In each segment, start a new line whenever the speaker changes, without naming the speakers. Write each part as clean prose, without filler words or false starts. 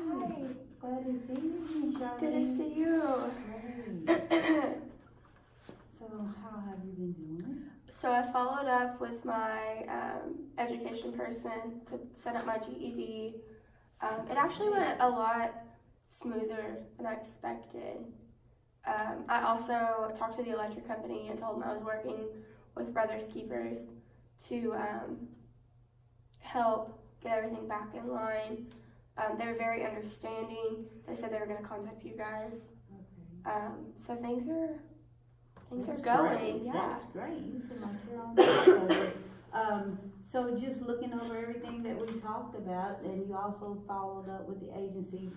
Hi. Glad to see you, Charlene.
Good to see you.
Great. So, how have you been doing?
So I followed up with my education person to set up my GED. It actually went a lot smoother than I expected. I also talked to the electric company and told them I was working with Brothers Keepers to help get everything back in line. They were very understanding. They said they were going to contact you guys.
Okay.
So things are
That's
going.
Great.
Yeah.
That's great. You seem like you're on top of it. So just looking over everything that we talked about, and you also followed up with the agency,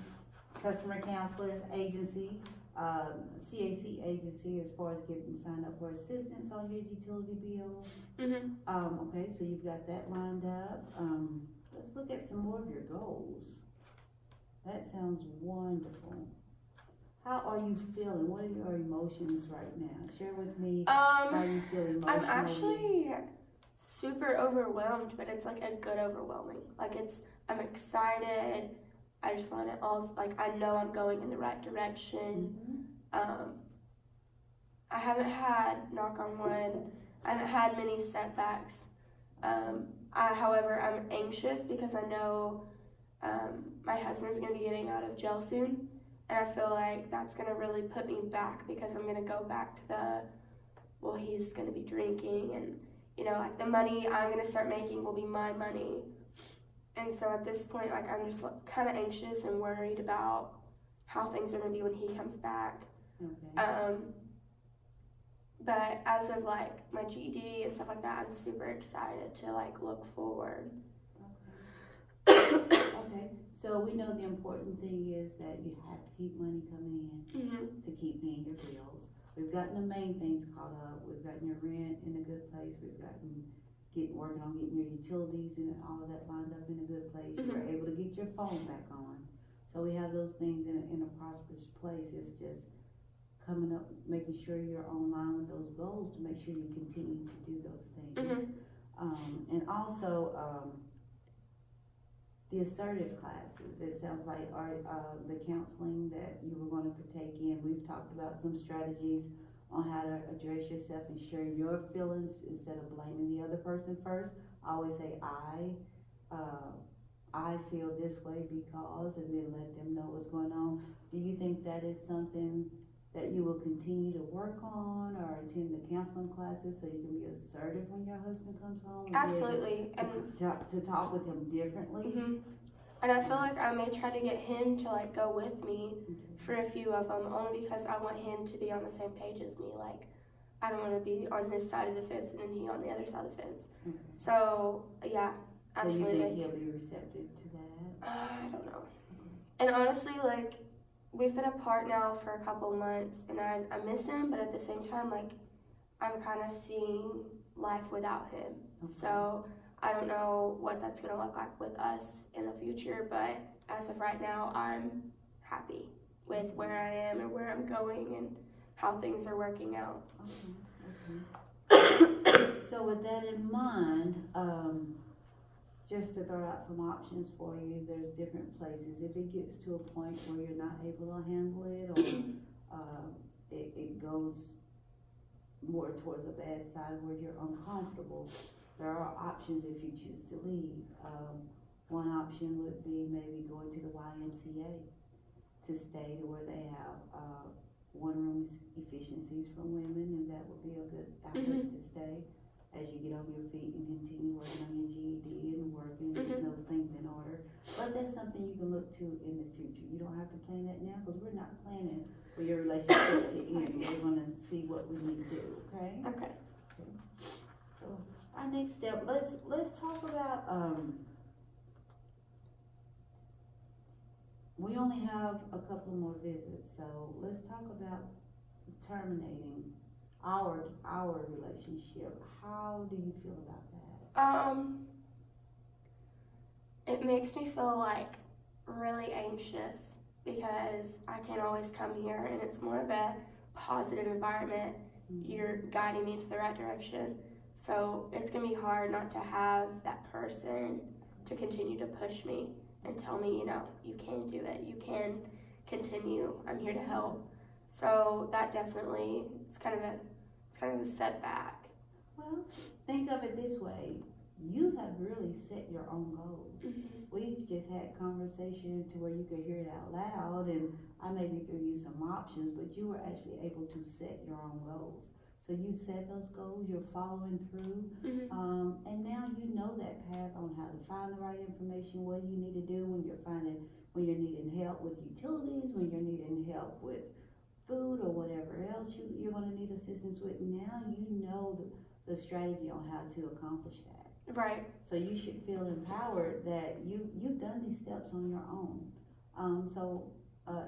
Customer Counselors Agency, CAC agency, as far as getting signed up for assistance on your utility bill. Okay, so you've got that lined up. Let's look at some more of your goals. That sounds wonderful. How are you feeling? What are your emotions right now? Share with me how you feel emotionally.
I'm actually super overwhelmed, but it's like a good overwhelming. I'm excited. I just want it all, I know I'm going in the right direction. I haven't had, knock on wood, I haven't had many setbacks. However, I'm anxious because I know my husband's going to be getting out of jail soon. And I feel like that's going to really put me back because I'm going to go back to he's going to be drinking and, the money I'm going to start making will be my money. And so at this point, I'm just kind of anxious and worried about how things are going to be when he comes back.
Okay.
But as of my GED and stuff like that, I'm super excited to look forward.
Okay, so we know the important thing is that you have to keep money coming in to keep paying your bills. We've gotten the main things caught up. We've gotten your rent in a good place. We've gotten working on getting your utilities and all of that lined up in a good place. You were able to get your phone back on. So we have those things in a prosperous place. It's just coming up, making sure you're online with those goals to make sure you continue to do those things. And also, the assertive classes, it sounds like the counseling that you were going to partake in, we've talked about some strategies on how to address yourself and share your feelings instead of blaming the other person first. I always say I feel this way because, and then let them know what's going on. Do you think that is something that you will continue to work on or attend the counseling classes so you can be assertive when your husband comes home?
Absolutely.
To talk with him differently?
And I feel like I may try to get him to go with me for a few of them, only because I want him to be on the same page as me. I don't want to be on this side of the fence and then he on the other side of the fence. So, yeah, absolutely.
So you think he'll be receptive to that?
I don't know. And honestly, we've been apart now for a couple months, and I miss him, but at the same time, I'm kind of seeing life without him. So I don't know what that's going to look like with us in the future, but as of right now, I'm happy with where I am and where I'm going and how things are working out.
Okay. So with that in mind, just to throw out some options for you, there's different places. If it gets to a point where you're not able to handle it, or it goes more towards a bad side where you're uncomfortable, there are options if you choose to leave. One option would be maybe going to the YMCA to stay to where they have one-room efficiencies for women, and that would be a good outlet to stay as you get on your feet and continue working on your GED and working and getting those things in order. But that's something you can look to in the future. You don't have to plan that now because we're not planning for your relationship to end. We're going to see what we need to do, okay?
Okay.
So our next step, let's talk about, we only have a couple more visits, so let's talk about terminating our relationship. How do you feel about that?
It makes me feel really anxious because I can't always come here and it's more of a positive environment. You're guiding me to the right direction. So it's gonna be hard not to have that person to continue to push me and tell me, you can do it, you can continue, I'm here to help. So that definitely, it's kind of a setback.
Well, think of it this way. You have really set your own goals. We've just had conversations to where you could hear it out loud, and I maybe threw you some options, but you were actually able to set your own goals. So you've set those goals, you're following through, and now you know that path on how to find the right information, what you need to do when you're needing help with utilities, when you're needing help with food or whatever else you're going to need assistance with. Now you know the strategy on how to accomplish that.
Right.
So you should feel empowered that you've done these steps on your own.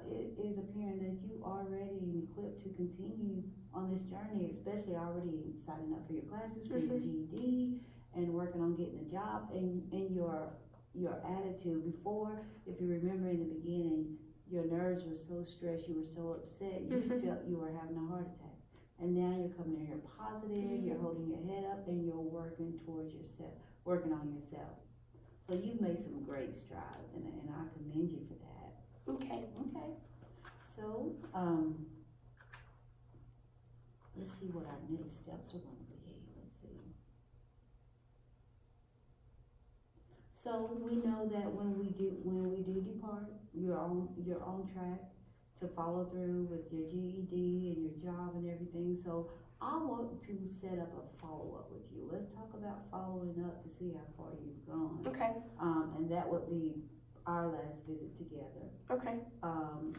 It is apparent that you are ready and equipped to continue on this journey, especially already signing up for your classes, for your GED, and working on getting a job. And your attitude before, if you remember in the beginning, your nerves were so stressed, you were so upset, you felt you were having a heart attack. And now you're coming in here positive, you're holding your head up, and you're working towards yourself, working on yourself. So you've made some great strides, and I commend you for that.
Okay.
So, let's see what our next steps are going to be. Let's see. So we know that when we do depart, you're on track to follow through with your GED and your job and everything. So I want to set up a follow-up with you. Let's talk about following up to see how far you've gone.
Okay.
And that would be our last visit together.
Okay.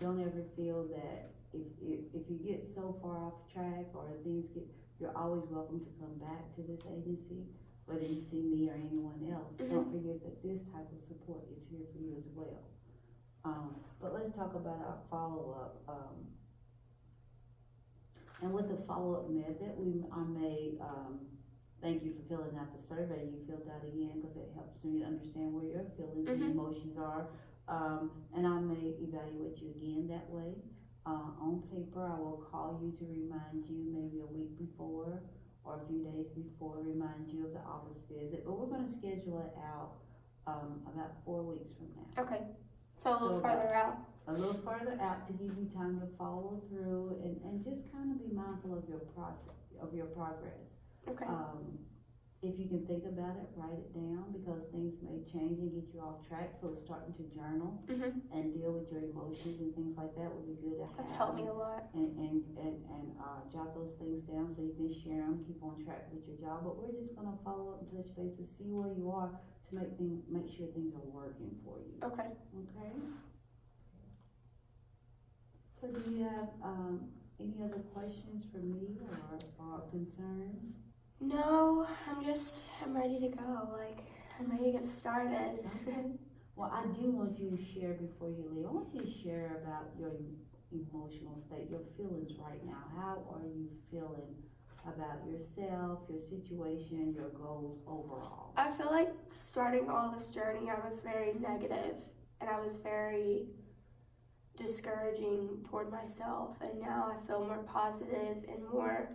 Don't ever feel that if you get so far off track or you're always welcome to come back to this agency, whether you see me or anyone else. Don't forget that this type of support is here for you as well. But let's talk about our follow-up. And with the follow-up method, I may thank you for filling out the survey you filled out again, because it helps me to understand where your feelings and emotions are. And I may evaluate you again that way. On paper, I will call you to remind you maybe a week before or a few days before, remind you of the office visit. But we're going to schedule it out about 4 weeks from now.
Okay. So a little further out.
A little further out to give you time to follow through and just kind of be mindful of your process, of your progress.
Okay.
If you can think about it, write it down, because things may change and get you off track. So starting to journal and deal with your emotions and things like that would be good to have.
That's helped me a lot.
And jot those things down so you can share them, keep on track with your job. But we're just gonna follow up and touch base to see where you are to make sure things are working for you.
Okay.
Okay. So do you have any other questions for me or concerns?
No, I'm ready to go. I'm ready to get started.
Okay. Well, I do want you to share before you leave. I want you to share about your emotional state, your feelings right now. How are you feeling about yourself, your situation, your goals overall?
I feel like starting all this journey, I was very negative and I was very discouraging toward myself. And now I feel more positive and more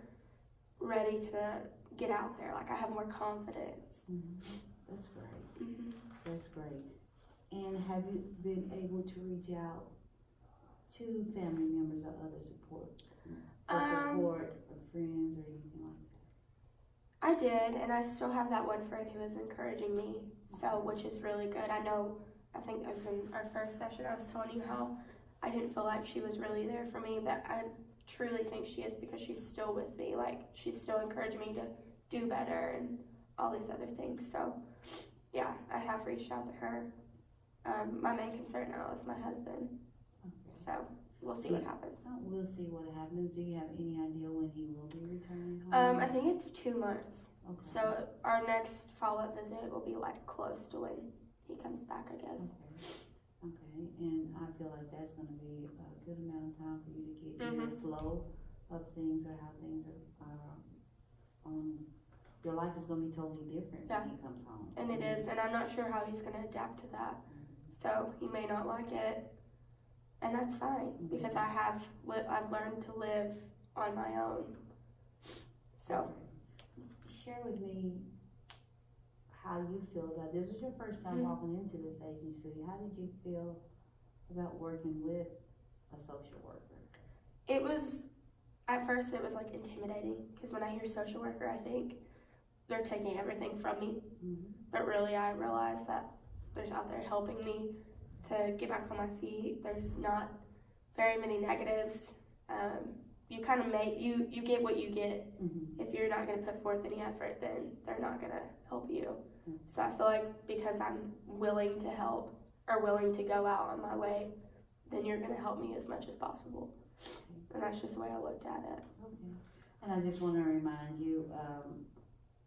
ready to get out there. I have more confidence.
That's great. That's great. And have you been able to reach out to family members or other support or friends or anything like that?
I did, and I still have that one friend who is encouraging me, which is really good. I think it was in our first session I was telling you how I didn't feel like she was really there for me, but I truly think she is, because she's still with me. She's still encouraging me to do better and all these other things. So yeah, I have reached out to her. My main concern now is my husband. Okay. So we'll see what happens.
We'll see what happens. Do you have any idea when he will be returning home?
I think it's 2 months.
Okay.
So our next follow-up visit will be close to when he comes back, I guess.
Okay, and I feel like that's going to be a good amount of time for you to get in the flow of things, or how things are your life is going to be totally different when he comes home.
And it is, and I'm not sure how he's going to adapt to that. So he may not like it, and that's fine, because I've learned to live on my own. So
share with me how you feel about this. Was your first time walking into this agency. How did you feel about working with a social worker?
It was, at first it was like intimidating, because when I hear social worker, I think they're taking everything from me. But really I realized that there's out there helping me to get back on my feet. There's not very many negatives. You kind of you get what you get. If you're not going to put forth any effort, then they're not going to help you. So I feel like because I'm willing to help or willing to go out on my way, then you're going to help me as much as possible. And that's just the way I looked at it.
Okay. And I just want to remind you,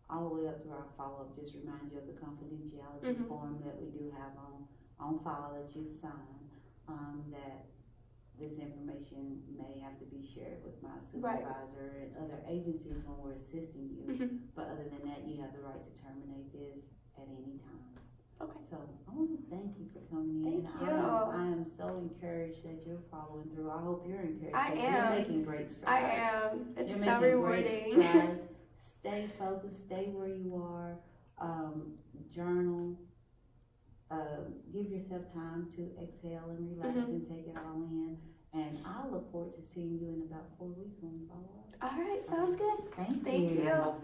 all the way up to our follow-up, just remind you of the confidentiality form that we do have on file that you've signed, that this information may have to be shared with my supervisor and other agencies when we're assisting you. But other than that, you have the right to terminate this at any time.
Okay.
So I want to thank you for coming in.
Thank you.
I am so encouraged that you're following through. I hope you're encouraged.
I am.
You're making great strides.
I am. It's
you're
so
making
rewarding.
Great strides. Stay focused. Stay where you are. Journal. Give yourself time to exhale and relax and take it all in. And I look forward to seeing you in about 4 weeks when we follow up.
All right. Sounds good.
Thank
you.